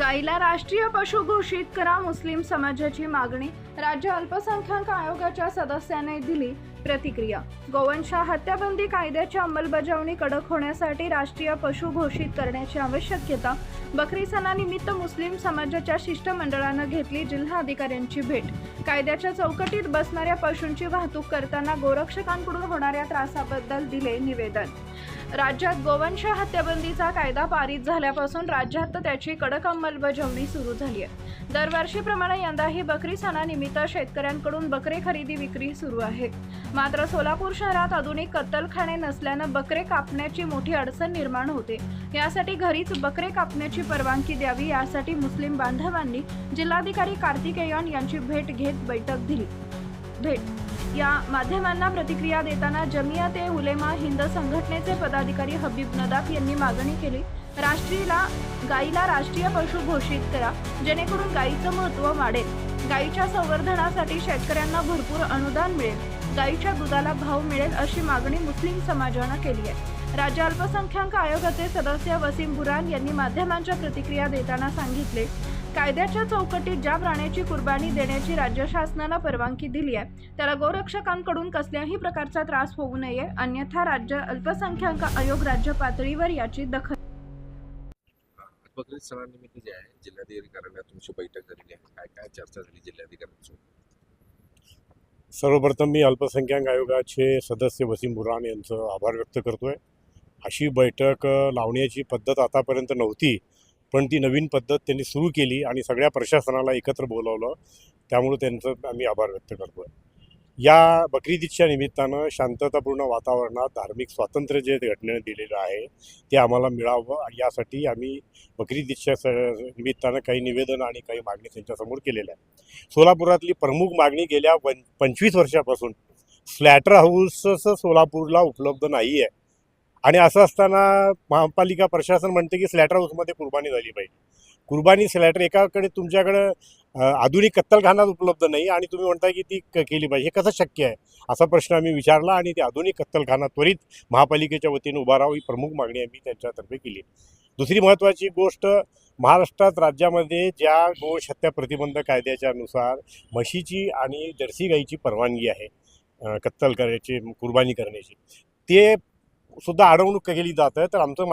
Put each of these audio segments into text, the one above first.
गाईला राष्ट्रीय पशु घोषित करा, मुस्लिम समाजाची मागणी. राज्य अल्पसंख्याक आयोगाच्या सदस्याने दिली प्रतिक्रिया. गोवंश हत्याबंदी कायद्याची अंमलबजावणी कडक होण्यासाठी राष्ट्रीय पशु घोषित करण्याची आवश्यकता. बकरी सणानिमित्त मुस्लिम समाजाच्या शिष्टमंडळानं घेतली जिल्हाधिकाऱ्यांची भेट. कायद्याच्या चौकटीत बसणाऱ्या पशूंची वाहतूक करताना गोरक्षकांकडून होणाऱ्या त्रासाबद्दल दिले निवेदन. राज्यात गोवंश हत्याबंदीचा कायदा पारित झाल्यापासून राज्यात त्याची कडक अंमलबजावणी सुरू झाली आहे. दरवर्षीप्रमाणे यंदाही बकरी सणानिमित्त शेतकऱ्यांकडून बकरे खरेदी विक्री सुरू आहे. मात्र सोलापूर शहरात आधुनिक कत्तलखाने नसल्यानं बकरे कापण्याची मोठी अडचण निर्माण होते. यासाठी घरीच बकरे कापण्याची परवानगी द्यावी, यासाठी मुस्लिम बांधवांनी जिल्हाधिकारी कार्तिकेयन यांची भेट घेत बैठक दिली. या माध्यमांना प्रतिक्रिया देताना जमियात-ए-उलेमा हिंद संघटनेचे पदाधिकारी हबीब नदाफ यांनी मागणी केली. गाईला राष्ट्रीय पशु घोषित करा, जेणेकरून गाईचं महत्त्व वाढेल. गाईच्या संवर्धनासाठी शेतकऱ्यांना भरपूर अनुदान मिळेल, गाईच्या दुधाला भाव मिळेल, अशी मागणी मुस्लिम समाजानं केली आहे. राज्य अल्पसंख्याक आयोगाचे सदस्य वसीम बुरान यांनी माध्यमांच्या प्रतिक्रिया देताना सांगितले, कायद्याच्या चौकटीत ज्या प्राण्याची कुर्बानी देण्याची राज्य शासनानं परवानगी दिली आहे, त्याला गोरक्षकांकडून कसल्याही प्रकारचा त्रास होऊ नये, अन्यथा राज्य अल्पसंख्याक आयोग राज्य पातळीवर याची दखल. बकरी सणानिमित्त जे आहे जिल्हाधिकारी कार्यालयात तुमची बैठक झालेली आहे, काय काय चर्चा झाली जिल्हाधिकाऱ्यांसोबत? सर्वप्रथम मी अल्पसंख्याक आयोगाचे सदस्य वसीम बुरान यांचं आभार व्यक्त करतोय. अशी बैठक लावण्याची पद्धत आतापर्यंत नव्हती, पण ती नवीन पद्धत त्यांनी सुरू केली आणि सगळ्या प्रशासनाला एकत्र बोलावलं, त्यामुळे त्यांचं आम्ही आभार व्यक्त करतोय. या बकरीदच्या निमित्तानं शांततापूर्ण वातावरणात धार्मिक स्वातंत्र्य जे घटनेने दिलेलं आहे ते आम्हाला मिळावं, यासाठी आम्ही बकरीदच्या निमित्तानं काही निवेदन आणि काही मागणी त्यांच्यासमोर केलेल्या आहे. सोलापुरातली प्रमुख मागणी गेल्या 25 वर्षापासून स्लॅटर हाऊस सोलापूरला उपलब्ध नाही आहे आणि असं असताना महापालिका प्रशासन म्हणते की स्लॅटर हाऊसमध्ये कुर्बानी झाली पाहिजे. कुर्बानी स्लॅटर एकाकडे तुमच्याकडं आधुनिक कत्तलखाना उपलब्ध नाही आणि तुम्ही म्हणता की ती केली पाहिजे, हे कसं शक्य आहे असा प्रश्न आम्ही विचारला आणि ते आधुनिक कत्तलखाना त्वरित महापालिकेच्या वतीने उभा राहावं ही प्रमुख मागणी आम्ही त्यांच्यातर्फे केली. दुसरी महत्त्वाची गोष्ट, महाराष्ट्रात राज्यामध्ये ज्या गोवंश हत्या प्रतिबंध कायद्याच्या नुसार म्हशीची आणि जर्सी गाईची परवानगी आहे कत्तल करायची, कुर्बानी करण्याची, ते सुद्धा अडवणूक केली जात आहे. तर आमचं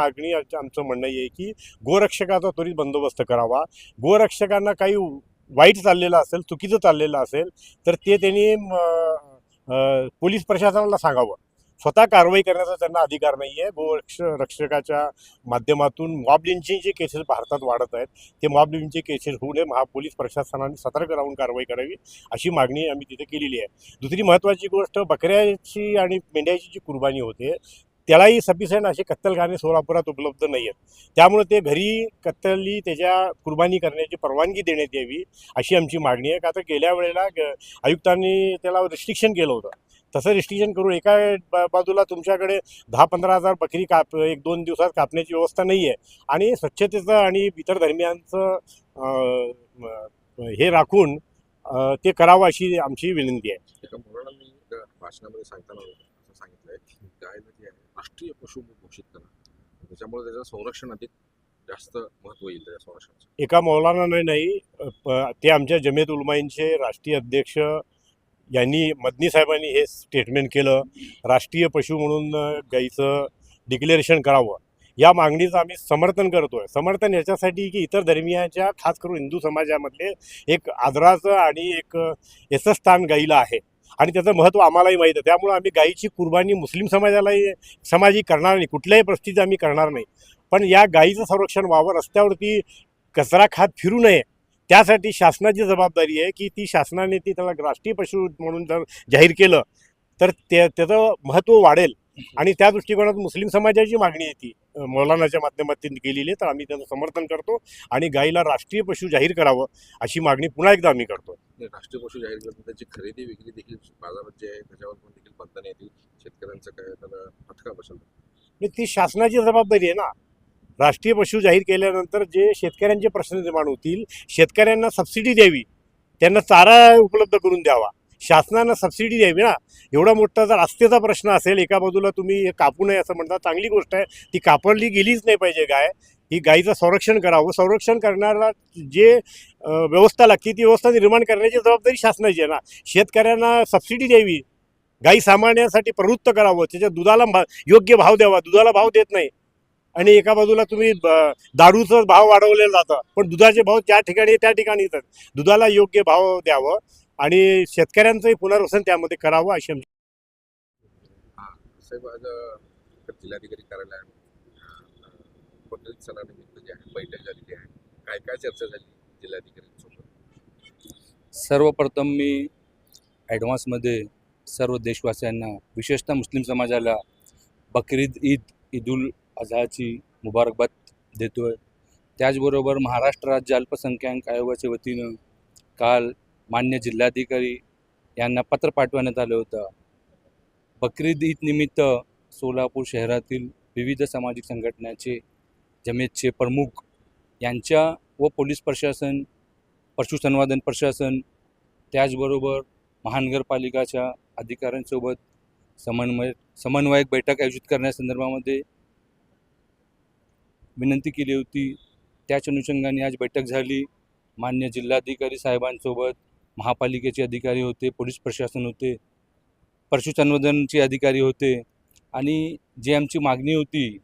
म्हणणं आहे की गोरक्षकाचा त्वरित बंदोबस्त करावा. गोरक्षकांना काही वाईट चाललेलं असेल, चुकीचं चाललेलं असेल तर ते त्यांनी पोलीस प्रशासनाला सांगावं. स्वतः कारवाई करण्याचा त्यांना अधिकार नाही आहे. रक्षकाच्या माध्यमातून मॉब लिंचिंगचे केसेस भारतात वाढत आहेत, ते मॉब लिंचिंगचे केसेस होऊ नये, पोलीस प्रशासनाने सतर्क राहून कारवाई करावी अशी मागणी आम्ही तिथे केलेली आहे. दुसरी महत्त्वाची गोष्ट, बकऱ्याची आणि मेंढ्याची जी कुर्बानी होते त्यालाही सफिशियंट असे कत्तलखाने सोलापुरात उपलब्ध नाही आहेत, त्यामुळे ते घरी कत्तली त्याच्या कुर्बानी करण्याची परवानगी देण्यात यावी अशी आमची मागणी आहे. का तर गेल्या वेळेला आयुक्तांनी त्याला रिस्ट्रिक्शन केलं होतं, तसं रिस्ट्रिक्शन करून एका बाजूला तुमच्याकडे 10-15 हजार बकरी 1-2 दिवसात कापण्याची व्यवस्था नाही आहे आणि स्वच्छतेचं आणि इतर धर्मियांचं हे राखून ते करावं अशी आमची विनंती आहे. एका मुलांनी भाषणामध्ये सांगताना असं सांगितलंय की गायला जे आहे राष्ट्रीय पशु घोषित करा, त्याच्यामुळे त्याचं संरक्षण अधिक जास्त महत्त्व येईल त्याच्या संरक्षणाचं. एका मौलाना नाही, ते आमच्या जमियत उलमाईंचे राष्ट्रीय अध्यक्ष यांनी, मदनी साहेबांनी हे स्टेटमेंट केलं, राष्ट्रीय पशु म्हणून गाईचं डिक्लेरेशन करावं. या मागणीचं आम्ही समर्थन करतोय. समर्थन याच्यासाठी की इतर धर्मियांच्या, खास करून हिंदू समाजामधले एक आदराचं आणि एक यशस्थान गाईला आहे आणि त्याचं महत्त्व आम्हालाही माहीत आहे. त्यामुळं आम्ही गाईची कुर्बानी मुस्लिम समाजाही करणार नाही, कुठल्याही परिस्थितीत आम्ही करणार नाही. पण या गाईचं संरक्षण व्हावं, रस्त्यावरती कचरा खात फिरू नये, त्यासाठी शासनाची जबाबदारी आहे की ती शासनाने त्याला राष्ट्रीय पशु म्हणून जर जाहीर केलं तर त्याचं महत्त्व वाढेल आणि त्या दृष्टिकोनात मुस्लिम समाजाची मागणी आहे ती मौलानाच्या माध्यमातून केलेली आहे. तर आम्ही त्याचं समर्थन करतो आणि गाईला राष्ट्रीय पशु जाहीर करावं अशी मागणी पुन्हा एकदा आम्ही करतो. राष्ट्रीय पशु जाहीर केलं, त्याची खरेदी विक्री देखील बाजारात जे आहे त्याच्यावर पण देखील बंधन येतील, शेतकऱ्यांचं काय त्याला फटका बसेल, ती शासनाची जबाबदारी आहे ना. राष्ट्रीय पशु जाहीर केल्यानंतर जे शेतकऱ्यांचे प्रश्न निर्माण होतील, शेतकऱ्यांना सबसिडी द्यावी, त्यांना चारा उपलब्ध करून द्यावा, शासनानं सबसिडी द्यावी ना. एवढा मोठा जर आस्थेचा प्रश्न असेल, एका बाजूला तुम्ही कापू नये असं म्हणता, चांगली गोष्ट आहे, ती कापडली गेलीच नाही पाहिजे गाय, ही गायीचं संरक्षण करावं. संरक्षण करणारा जे व्यवस्था लागते ती व्यवस्था निर्माण करण्याची जबाबदारी शासनाची आहे ना. शेतकऱ्यांना सबसिडी द्यावी, गायी सांभाळण्यासाठी प्रवृत्त करावं, त्याच्या दुधाला योग्य भाव द्यावा. दुधाला भाव देत नाही आणि एका बाजूला तुम्ही दारूचा भाव वाढवलेला जातं, पण दुधाचे भाव त्या ठिकाणी येतात. दुधाला योग्य भाव द्यावं आणि शेतकऱ्यांचंही पुनर्वसन त्यामध्ये करावं अशी आमची. साहेब आज जिल्हाधिकारी कार्यालयात बकरीद सणानिमित्त जे आहे बैठक झालेली आहे. काय काय चर्चा झाली जिल्हाधिकाऱ्यांसोबत? सर्वप्रथम मी ॲडव्हान्समध्ये सर्व देशवासियांना, विशेषतः मुस्लिम समाजाला बकरीद ईद-उल अझाची मुबारकबाद देतो आहे. त्याचबरोबर महाराष्ट्र राज्य अल्पसंख्याक आयोगाच्या वतीनं काल मान्य जिल्हाधिकारी यांना पत्र पाठवण्यात आलं होतं. बकरीद ईदनिमित्त सोलापूर शहरातील विविध सामाजिक संघटनाचे जमेतचे प्रमुख यांच्या व पोलीस प्रशासन, पशुसंवर्धन प्रशासन, त्याचबरोबर महानगरपालिकाच्या अधिकाऱ्यांसोबत समन्वयक बैठक आयोजित करण्यासंदर्भामध्ये विनंती केली होती. त्याच अनुषंगाने आज बैठक झाली. मान्य जिल्हाधिकारी साहेबांसोबत महापालिकेचे अधिकारी होते, पोलीस प्रशासन होते, पशुसंवर्धनचे अधिकारी होते आणि जी आमची मागणी होती,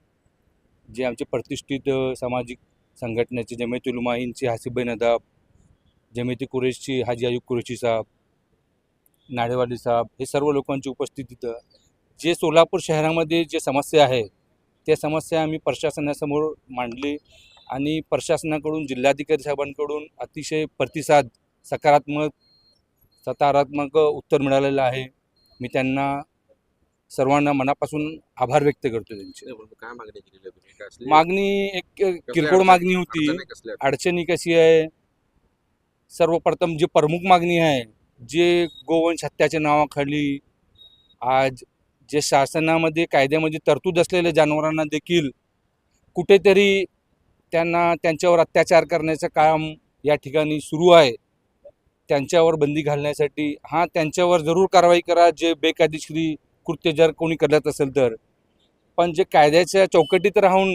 जे आमचे प्रतिष्ठित सामाजिक संघटनेचे जमेत उलमा हिंदचे हासिबभाई नदाब, जमेती कुरेशची हाजी आयुब कुरेशी साहेब, नाडेवाली साहेब, हे सर्व लोकांची उपस्थितीत जे सोलापूर शहरामध्ये जे समस्या आहे त्या समस्या आम्ही प्रशासनासमोर मांडली आणि प्रशासनाकडून, जिल्हाधिकारी साहेबांकडून अतिशय प्रतिसाद, सकारात्मक उत्तर मिळालेलं आहे. मी त्यांना सर्वांना मनापासून आभार व्यक्त करतो त्यांचे. काय मागणी केलेली आहे तुम्ही? काय असली मागणी एक किरकोळ मागणी होती. अडचणी कसल्या? अडचणी कशी आहे, सर्वप्रथम जी प्रमुख मागणी आहे, जे गोवंश हत्याच्या नावाखाली आज जे शासनामध्ये कायद्यामध्ये तरतूद असलेल्या जनावरांना देखील कुठेतरी त्यांच्यावर अत्याचार करण्याचं काम या ठिकाणी सुरू आहे. त्यांच्यावर बंदी घालण्यासाठी त्यांच्यावर जरूर कारवाई करा, जे बेकायदेशीर कृत्य जर कोणी करत असेल तर. पण जे कायद्याच्या चौकटीत राहून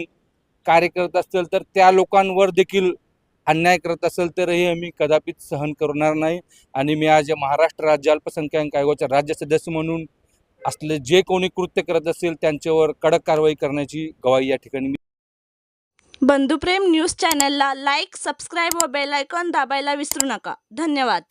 कार्य करत असतील तर त्या लोकांवर देखील अन्याय करत असेल तर हे आम्ही कदापिच सहन करणार नाही. आणि मी आज महाराष्ट्र राज्य अल्पसंख्याक आयोगाचा राज्य सदस्य म्हणून असले जे कोणी कृत्य करत असेल त्यांच्यावर कडक कारवाई करण्याची ग्वाही या ठिकाणी. बंधुप्रेम न्यूज चॅनलला लाईक, सबस्क्राईब व बेल आयकॉन दाबायला विसरू नका. धन्यवाद.